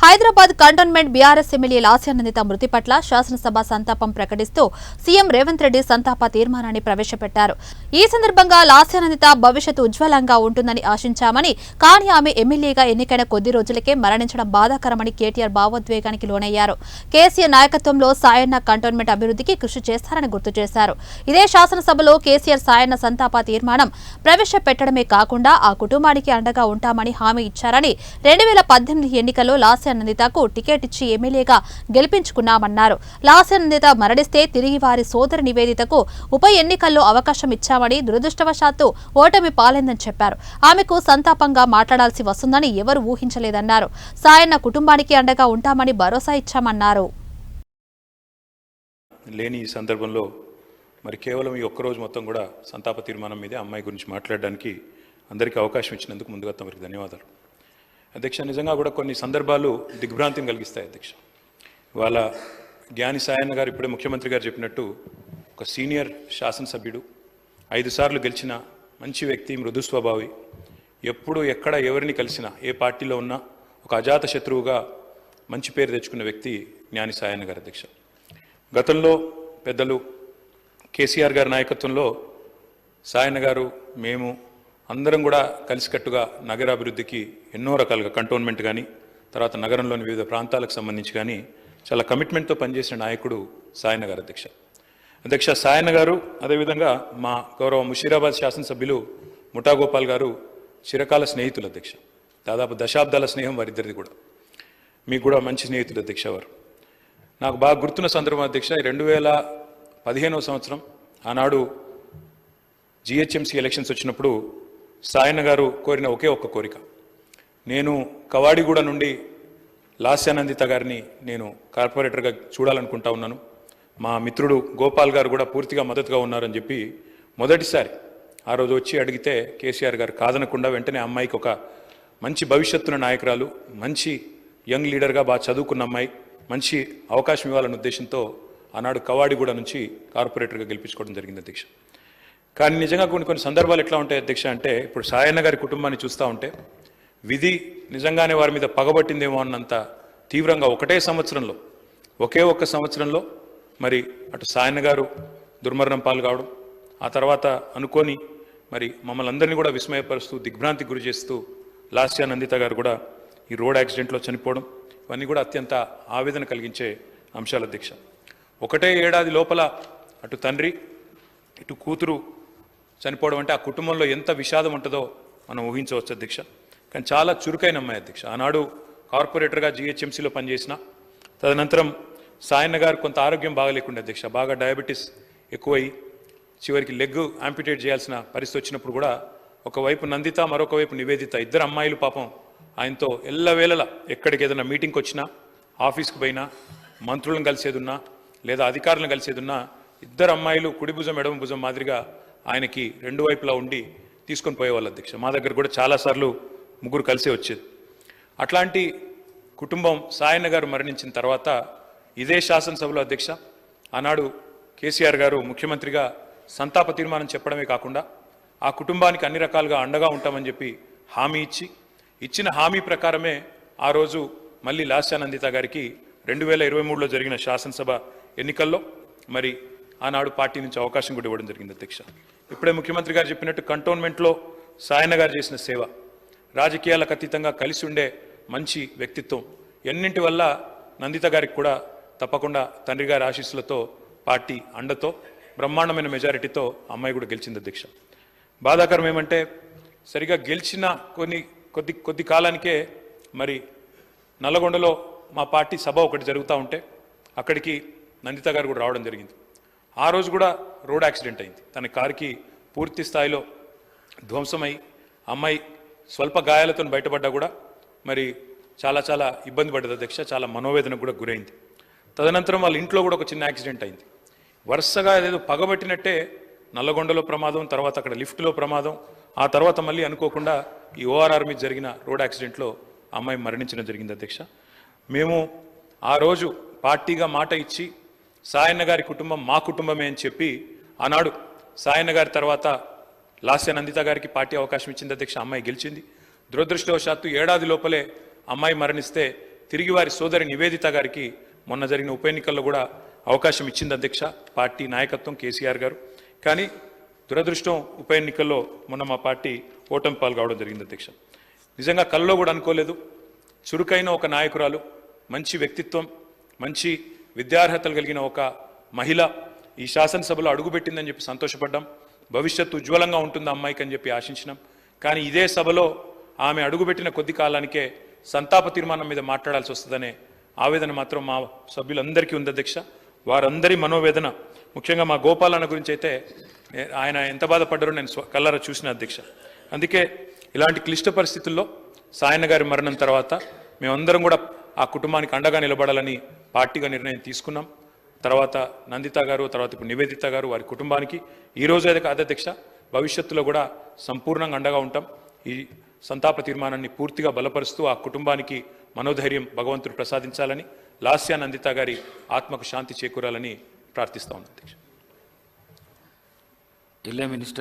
Hyderabad cantonment BRS MLA Lasya Nanditha మృతి పట్ల శాసనసభ సంతాపం ప్రకటిస్తూ సీఎం రేవంత్ రెడ్డి సంతాప తీర్మానాన్ని ప్రవేశపెట్టారు. ఈ సందర్భంగా లాస్యానందిత భవిష్యత్తు ఉజ్వలంగా ఉంటుందని ఆశించామని, కానీ ఆమె ఎమ్మెల్యేగా ఎన్నికైన కొద్ది రోజులకే మరణించడం బాధాకరమని కేటీఆర్ భావోద్వేగానికి లోనయ్యారు. కేసీఆర్ నాయకత్వంలో సాయన్న కంటోన్మెంట్ అభివృద్ధికి కృషి చేస్తారని గుర్తు చేశారు. ఇదే శాసనసభలో కేసీఆర్ సాయన్న సంతాప తీర్మానం ప్రవేశపెట్టడమే కాకుండా ఆ కుటుంబానికి అండగా ఉంటామని హామీ ఇచ్చారని, 2018 ఎన్నికల్లో లాస్యానందితకు టికెట్ ఇచ్చి ఎమ్మెల్యేగా గెలిపించుకున్నామన్నారు. లాస్యానందిత మరణిస్తే తిరిగి వారి సోదరి నివేదితకు ఉప ఎన్నికల్లో అవకాశం ఇచ్చామని, దురదృష్టవశాత్తు ఓటమి పాలైందని చెప్పారు. ఆమెకు సంతాపంగా మాట్లాడాల్సి వస్తుందని ఎవరు ఊహించలేదన్నారు. సాయన్న కుటుంబానికి అండగా ఉంటామని భరోసా ఇచ్చామన్నారు. లేని ఈ సందర్భంలో మరి కేవలం ఈ ఒక్కరోజు మొత్తం కూడా సంతాప తీర్మానం మీదే అమ్మాయి గురించి మాట్లాడడానికి అందరికీ అవకాశం ఇచ్చినందుకు ముందుగా తమరికి ధన్యవాదాలు. అధ్యక్ష, నిజంగా కూడా కొన్ని సందర్భాలు దిగ్భ్రాంతిని కలిగిస్తాయి అధ్యక్ష. ఇవాళ జ్ఞాని సాయన్న గారు ఇప్పుడే ముఖ్యమంత్రి గారు చెప్పినట్టు ఒక సీనియర్ శాసనసభ్యుడు, 5 సార్లు గెలిచిన మంచి వ్యక్తి, మృదు స్వభావి, ఎప్పుడు ఎక్కడ ఎవరిని కలిసినా ఏ పార్టీలో ఉన్నా ఒక అజాత శత్రువుగా మంచి పేరు తెచ్చుకున్న వ్యక్తి జ్ఞాని సాయన్న గారు అధ్యక్ష. గతంలో పెద్దలు కేసీఆర్ గారి నాయకత్వంలో సాయన్న గారు, మేము అందరం కూడా కలిసికట్టుగా నగరాభివృద్ధికి ఎన్నో రకాలుగా కంటోన్మెంట్ కానీ తర్వాత నగరంలోని వివిధ ప్రాంతాలకు సంబంధించి కానీ చాలా కమిట్మెంట్తో పనిచేసిన నాయకుడు సాయన్న గారు అధ్యక్ష. అధ్యక్ష, సాయన్న గారు అదేవిధంగా మా గౌరవ ముషీరాబాద్ శాసనసభ్యులు ముఠా గోపాల్ గారు చిరకాల స్నేహితులు అధ్యక్ష. దాదాపు దశాబ్దాల స్నేహం వారిద్దరిది కూడా. మీకు కూడా మంచి స్నేహితులు అధ్యక్ష వారు. నాకు బాగా గుర్తున్న సందర్భం అధ్యక్ష, 2015వ సంవత్సరం ఆనాడు జిహెచ్ఎంసీ ఎలక్షన్స్ వచ్చినప్పుడు సాయన్న గారు కోరిన ఒకే ఒక్క కోరిక, నేను కవాడిగూడ నుండి లాస్యానందిత గారిని నేను కార్పొరేటర్గా చూడాలనుకుంటా ఉన్నాను, మా మిత్రుడు గోపాల్ గారు కూడా పూర్తిగా మద్దతుగా ఉన్నారని చెప్పి మొదటిసారి ఆ రోజు వచ్చి అడిగితే కేసీఆర్ గారు కాదనకుండా వెంటనే అమ్మాయికి ఒక మంచి భవిష్యత్తున్న నాయకురాలు, మంచి యంగ్ లీడర్గా బాగా చదువుకున్న అమ్మాయి, మంచి అవకాశం ఇవ్వాలన్న ఉద్దేశంతో ఆనాడు కవాడిగూడ నుంచి కార్పొరేటర్గా గెలిపించుకోవడం జరిగింది అధ్యక్ష. కానీ నిజంగా కొన్ని సందర్భాలు ఎట్లా ఉంటాయి అధ్యక్ష అంటే, ఇప్పుడు సాయన్న గారి కుటుంబాన్ని చూస్తూ ఉంటే విధి నిజంగానే వారి మీద పగబట్టిందేమో అన్నంత తీవ్రంగా ఒకే ఒక్క సంవత్సరంలో మరి అటు సాయన్న గారు దుర్మరణం పాలు కావడం, ఆ తర్వాత అనుకోని మరి మమ్మల్ని అందరినీ కూడా విస్మయపరుస్తూ దిగ్భ్రాంతికి గురి చేస్తూ లాస్యానందిత గారు కూడా ఈ రోడ్ యాక్సిడెంట్లో చనిపోవడం, ఇవన్నీ కూడా అత్యంత ఆవేదన కలిగించే అంశాలు అధ్యక్ష. ఒకటే ఏడాది లోపల అటు తండ్రి ఇటు కూతురు చనిపోవడం అంటే ఆ కుటుంబంలో ఎంత విషాదం ఉంటుందో మనం ఊహించవచ్చు అధ్యక్ష. కానీ చాలా చురుకైన అమ్మాయి అధ్యక్ష. ఆనాడు కార్పొరేటర్గా జిహెచ్ఎంసీలో పనిచేసిన, తదనంతరం సాయన్న గారు కొంత ఆరోగ్యం బాగలేకుండా అధ్యక్ష, బాగా డయాబెటీస్ ఎక్కువై చివరికి లెగ్ యాంపిటేట్ చేయాల్సిన పరిస్థితి వచ్చినప్పుడు కూడా ఒకవైపు నందిత, మరొక వైపు నివేదిత, ఇద్దరు అమ్మాయిలు పాపం ఆయనతో ఎల్లవేళలా ఎక్కడికి ఏదైనా మీటింగ్కి వచ్చినా, ఆఫీస్కి పోయినా, మంత్రులను కలిసేదున్నా లేదా అధికారులను కలిసేదున్నా ఇద్దరు అమ్మాయిలు కుడి భుజం ఎడమ భుజం మాదిరిగా ఆయనకి రెండు వైపులా ఉండి తీసుకొని పోయేవాళ్ళు అధ్యక్ష. మా దగ్గర కూడా చాలాసార్లు ముగ్గురు కలిసే వచ్చేది. అట్లాంటి కుటుంబం సాయన్న గారు మరణించిన తర్వాత ఇదే శాసనసభలో అధ్యక్ష ఆనాడు కేసీఆర్ గారు ముఖ్యమంత్రిగా సంతాప తీర్మానం చెప్పడమే కాకుండా ఆ కుటుంబానికి అన్ని రకాలుగా అండగా ఉంటామని చెప్పి హామీ ఇచ్చిన హామీ ప్రకారమే ఆ రోజు మళ్ళీ లాస్యానందిత గారికి 2023లో జరిగిన శాసనసభ ఎన్నికల్లో మరి ఆనాడు పార్టీ నుంచి అవకాశం కూడా ఇవ్వడం జరిగింది అధ్యక్ష. ఇప్పుడే ముఖ్యమంత్రి గారు చెప్పినట్టు కంటోన్మెంట్లో సాయన్న గారు చేసిన సేవ, రాజకీయాలకు అతీతంగా కలిసి ఉండే మంచి వ్యక్తిత్వం, ఎన్నింటి వల్ల నందిత గారికి కూడా తప్పకుండా తండ్రి గారి ఆశీస్సులతో పార్టీ అండతో బ్రహ్మాండమైన మెజారిటీతో అమ్మాయి కూడా గెలిచింది అధ్యక్ష. బాధాకరం ఏమంటే సరిగా గెలిచిన కొద్ది కాలానికే మరి నల్లగొండలో మా పార్టీ సభ ఒకటి జరుగుతూ ఉంటే అక్కడికి నందిత గారు కూడా రావడం జరిగింది. ఆ రోజు కూడా రోడ్ యాక్సిడెంట్ అయింది. తన కారుకి పూర్తి స్థాయిలో ధ్వంసమై అమ్మాయి స్వల్ప గాయాలతో బయటపడ్డా కూడా మరి చాలా ఇబ్బంది పడ్డది అధ్యక్ష. చాలా మనోవేదనకు కూడా గురైంది. తదనంతరం వాళ్ళ ఇంట్లో కూడా ఒక చిన్న యాక్సిడెంట్ అయింది. వరుసగా ఏదో పగబట్టినట్టే నల్లగొండలో ప్రమాదం, తర్వాత అక్కడ లిఫ్ట్లో ప్రమాదం, ఆ తర్వాత మళ్ళీ అనుకోకుండా ఈ ఓఆర్ఆర్ మీద జరిగిన రోడ్ యాక్సిడెంట్లో అమ్మాయి మరణించడం జరిగింది అధ్యక్ష. మేము ఆ రోజు పార్టీగా మాట ఇచ్చి సాయన్న గారి కుటుంబం మా కుటుంబమే అని చెప్పి ఆనాడు సాయన్న గారి తర్వాత లాస్యానందిత గారికి పార్టీ అవకాశం ఇచ్చింది అధ్యక్ష. అమ్మాయి గెలిచింది. దురదృష్టవశాత్తు ఏడాది లోపలే అమ్మాయి మరణిస్తే తిరిగి వారి సోదరి నివేదిత గారికి మొన్న జరిగిన ఉప ఎన్నికల్లో కూడా అవకాశం ఇచ్చింది అధ్యక్ష పార్టీ నాయకత్వం కేసీఆర్ గారు. కానీ దురదృష్టం ఉప ఎన్నికల్లో మొన్న మా పార్టీ ఓటమి పాలు కావడం జరిగింది అధ్యక్ష. నిజంగా కల్లో కూడా అనుకోలేదు. చురుకైన ఒక నాయకురాలు, మంచి వ్యక్తిత్వం, మంచి విద్యార్హతలు కలిగిన ఒక మహిళ ఈ శాసనసభలో అడుగుపెట్టిందని చెప్పి సంతోషపడ్డాం. భవిష్యత్తు ఉజ్వలంగా ఉంటుంది అమ్మాయికి అని చెప్పి ఆశించినాం. కానీ ఇదే సభలో ఆమె అడుగుపెట్టిన కొద్ది కాలానికే సంతాప తీర్మానం మీద మాట్లాడాల్సి వస్తుందనే ఆవేదన మాత్రం మా సభ్యులందరికీ ఉంది అధ్యక్ష. వారందరి మనోవేదన, ముఖ్యంగా మా గోపాలన్న గురించి అయితే ఆయన ఎంత బాధపడ్డారో నేను కళ్ళారా చూసిన అధ్యక్ష. అందుకే ఇలాంటి క్లిష్ట పరిస్థితుల్లో సాయన్న గారి మరణం తర్వాత మేమందరం కూడా ఆ కుటుంబానికి అండగా నిలబడాలని పార్టీగా నిర్ణయం తీసుకున్నాం. తర్వాత నందిత గారు, తర్వాత ఇప్పుడు నివేదిత గారు, వారి కుటుంబానికి ఈ రోజు అయితే కాదు అధ్యక్ష, భవిష్యత్తులో కూడా సంపూర్ణంగా అండగా ఉంటాం. ఈ సంతాప తీర్మానాన్ని పూర్తిగా బలపరుస్తూ ఆ కుటుంబానికి మనోధైర్యం భగవంతుడు ప్రసాదించాలని, లాస్య నందిత గారి ఆత్మకు శాంతి చేకూరాలని ప్రార్థిస్తా ఉన్నాం అధ్యక్ష. జిల్లా మినిస్టర్